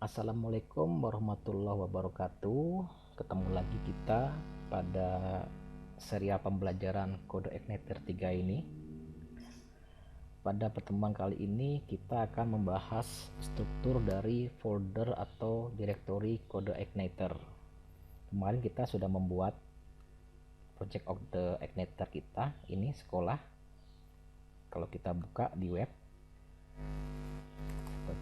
Assalamualaikum warahmatullahi wabarakatuh. Ketemu lagi kita pada serial pembelajaran kode Igniter 3 ini. Pada pertemuan kali ini kita akan membahas struktur dari folder atau direktori kode Igniter. Kemarin kita sudah membuat project of the Igniter kita, ini sekolah. Kalau kita buka di web,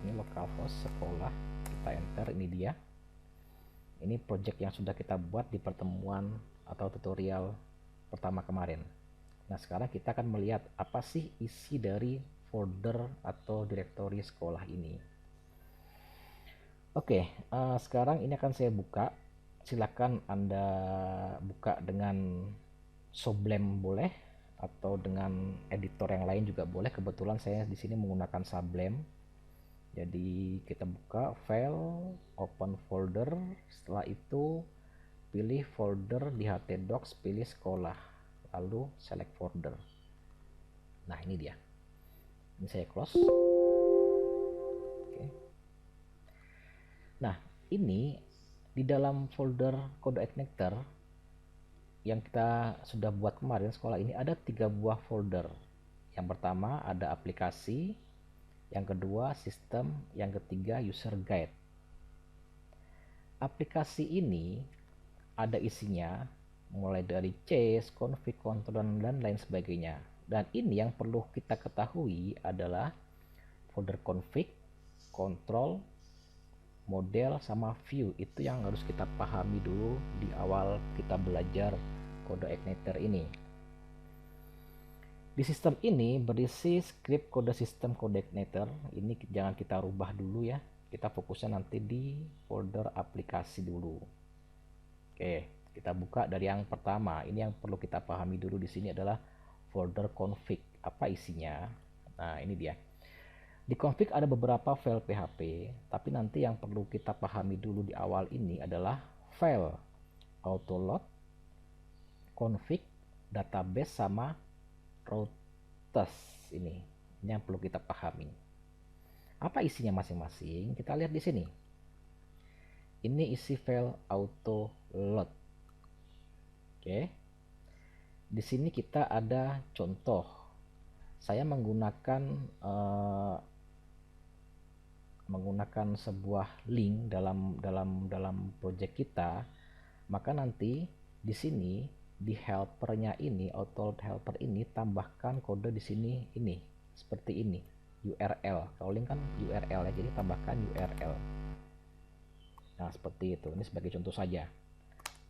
ini localhost sekolah, kita enter, ini dia. Ini project yang sudah kita buat di pertemuan atau tutorial pertama kemarin. Nah, sekarang kita akan melihat apa sih isi dari folder atau direktori sekolah ini. Oke, sekarang ini akan saya buka. Silakan Anda buka dengan Sublime boleh, atau dengan editor yang lain juga boleh. Kebetulan saya di sini menggunakan Sublime. Jadi kita buka file, open folder, setelah itu pilih folder di htdocs, pilih sekolah, lalu select folder. Nah, ini dia. Ini saya close. Oke. Nah, ini di dalam folder kode Igniter yang kita sudah buat kemarin sekolah ini ada 3 buah folder. Yang pertama ada aplikasi, yang kedua sistem, yang ketiga user guide. Aplikasi ini ada isinya mulai dari case, config, control, dan lain sebagainya. Dan ini yang perlu kita ketahui adalah folder config, control, model, sama view. Itu yang harus kita pahami dulu di awal kita belajar kode Igniter ini. Di sistem ini berisi script kode sistem kode Igniter. Ini jangan kita rubah dulu ya. Kita fokusnya nanti di folder aplikasi dulu. Oke, kita buka dari yang pertama. Ini yang perlu kita pahami dulu di sini adalah folder config. Apa isinya? Nah, ini dia. Di config ada beberapa file PHP, tapi nanti yang perlu kita pahami dulu di awal ini adalah file autoload, config, database, sama routes. Ini yang perlu kita pahami. Apa isinya masing-masing? Kita lihat di sini. Ini isi file autoload. Oke. Di sini kita ada contoh. Saya menggunakan sebuah link dalam project kita. Maka nanti di sini di helpernya ini, autoload helper ini, tambahkan kode di sini ini seperti ini, URL. Kalau link kan URL ya, jadi tambahkan URL. Nah, seperti itu. Ini sebagai contoh saja.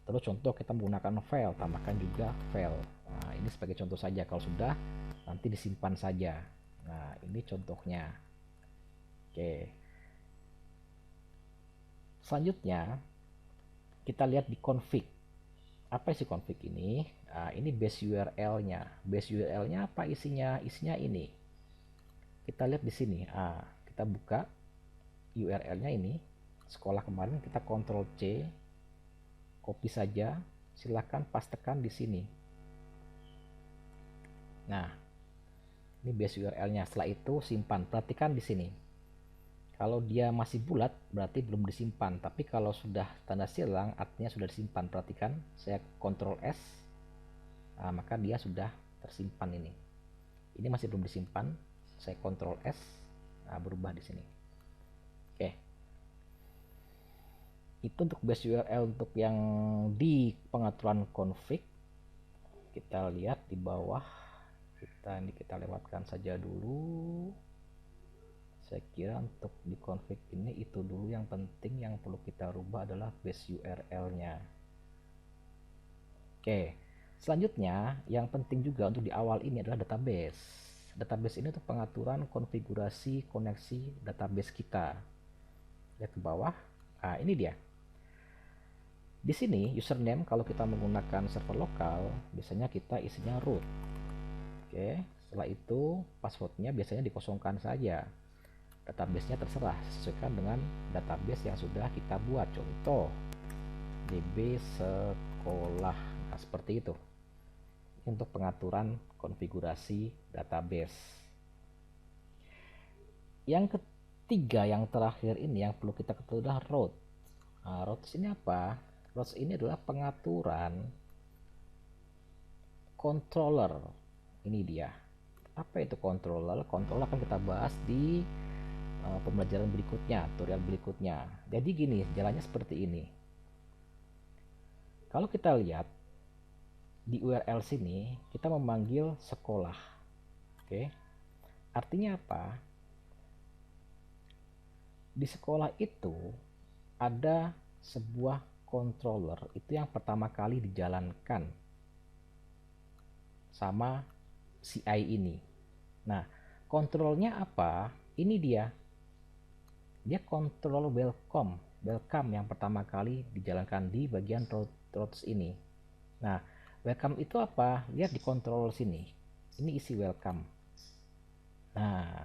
Terus contoh kita menggunakan file, tambahkan juga file. Nah, ini sebagai contoh saja. Kalau sudah, nanti disimpan saja. Nah, ini contohnya. Oke. Selanjutnya kita lihat di config. Apa isi config ini? Nah, ini base URL-nya. Base URL-nya apa isinya? Isinya ini. Kita lihat di sini. Nah, kita buka URL-nya ini. Sekolah kemarin kita Ctrl C, copy saja. Silahkan pastekan di sini. Nah, ini base URL-nya. Setelah itu simpan. Perhatikan di sini. Kalau dia masih bulat berarti belum disimpan, tapi kalau sudah tanda silang artinya sudah disimpan. Perhatikan, saya Ctrl S, nah, maka dia sudah tersimpan ini. Ini masih belum disimpan, saya Ctrl S, nah, berubah di sini. Oke, itu untuk base URL. Untuk yang di pengaturan config, kita lihat di bawah. Kita lewatkan saja dulu. Saya kira untuk di config ini itu dulu yang penting. Yang perlu kita rubah adalah base URL-nya. Oke, selanjutnya yang penting juga untuk di awal ini adalah database. Database ini untuk pengaturan konfigurasi koneksi database kita. Lihat ke bawah. Nah, ini dia. Di sini username kalau kita menggunakan server lokal biasanya kita isinya root. Oke, setelah itu passwordnya biasanya dikosongkan saja. Database-nya terserah, sesuaikan dengan database yang sudah kita buat. Contoh DB sekolah. Nah, seperti itu untuk pengaturan konfigurasi database. Yang tiga yang terakhir ini yang perlu kita ketahui adalah route. Nah, routes ini apa? Routes ini adalah pengaturan controller. Ini dia. Apa itu controller? Controller akan kita bahas di pembelajaran berikutnya, tutorial berikutnya. Jadi gini, jalannya seperti ini. Kalau kita lihat di URL sini, kita memanggil sekolah. Oke. Artinya apa? Di sekolah itu ada sebuah controller, itu yang pertama kali dijalankan sama CI ini. Nah, kontrolnya apa? Ini dia. Dia kontrol welcome yang pertama kali dijalankan di bagian routes ini. Nah, welcome itu apa? Lihat di kontrol sini. Ini isi welcome. Nah,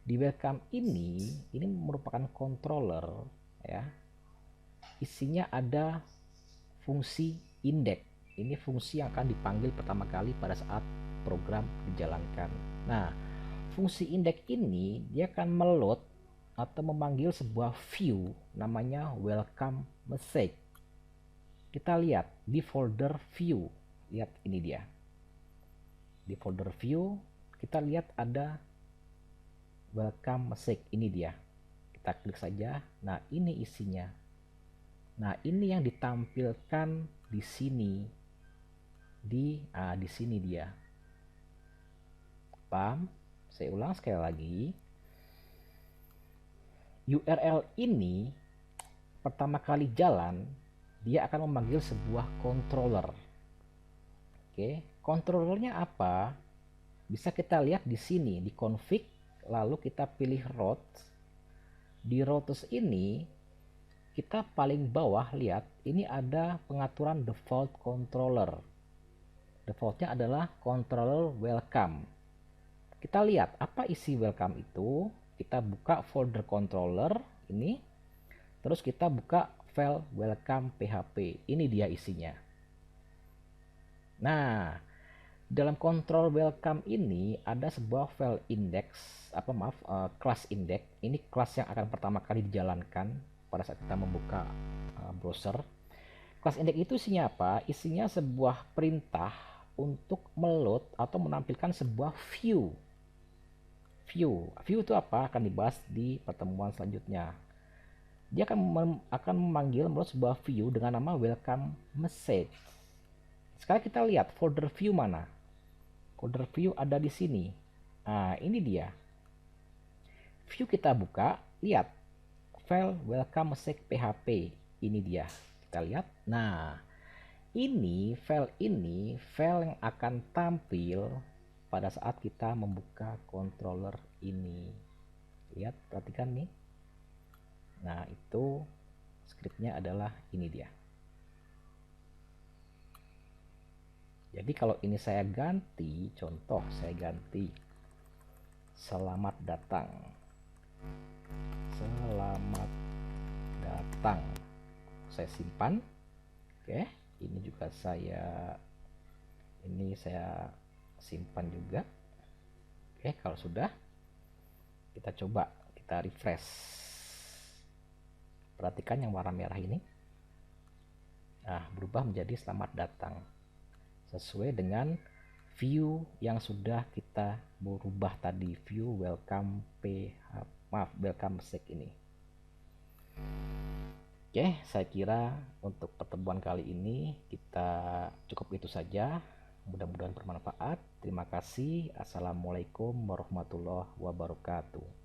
di welcome ini merupakan controller ya. Isinya ada fungsi index. Ini fungsi yang akan dipanggil pertama kali pada saat program dijalankan. Nah, fungsi index ini dia akan meload atau memanggil sebuah view namanya welcome message. Kita lihat di folder view. Lihat ini dia. Di folder view kita lihat ada welcome message, ini dia. Kita klik saja. Nah, ini isinya. Nah, ini yang ditampilkan di sini. Di sini dia. Paham? Saya ulang sekali lagi. URL ini pertama kali jalan, dia akan memanggil sebuah controller. Oke, controllernya apa? Bisa kita lihat di sini di config, lalu kita pilih routes. Di routes ini kita paling bawah lihat ini ada pengaturan default controller. Defaultnya adalah controller welcome. Kita lihat apa isi welcome itu. Kita buka folder controller ini, terus kita buka file welcome php. Ini dia isinya. Nah, dalam control welcome ini ada sebuah file index, class index. Ini kelas yang akan pertama kali dijalankan pada saat kita membuka browser. Class index itu isinya apa? Isinya sebuah perintah untuk meload atau menampilkan sebuah view. View itu apa? Akan dibahas di pertemuan selanjutnya. Dia akan memanggil sebuah view dengan nama welcome message. Sekarang kita lihat folder view mana? Folder view ada di sini. Nah, ini dia. View kita buka, lihat file welcome message php. Ini dia. Kita lihat. Nah, ini file yang akan tampil pada saat kita membuka controller ini. Lihat, perhatikan nih. Nah, itu scriptnya adalah ini dia. Jadi kalau ini saya ganti, contoh saya ganti selamat datang. Selamat datang. Saya simpan. Oke, ini juga saya simpan juga. Oke, kalau sudah kita coba, kita refresh. Perhatikan yang warna merah ini. Nah, berubah menjadi selamat datang. Sesuai dengan view yang sudah kita berubah tadi, view welcome message ini. Oke, saya kira untuk pertemuan kali ini kita cukup itu saja. Mudah-mudahan bermanfaat. Terima kasih. Assalamualaikum warahmatullahi wabarakatuh.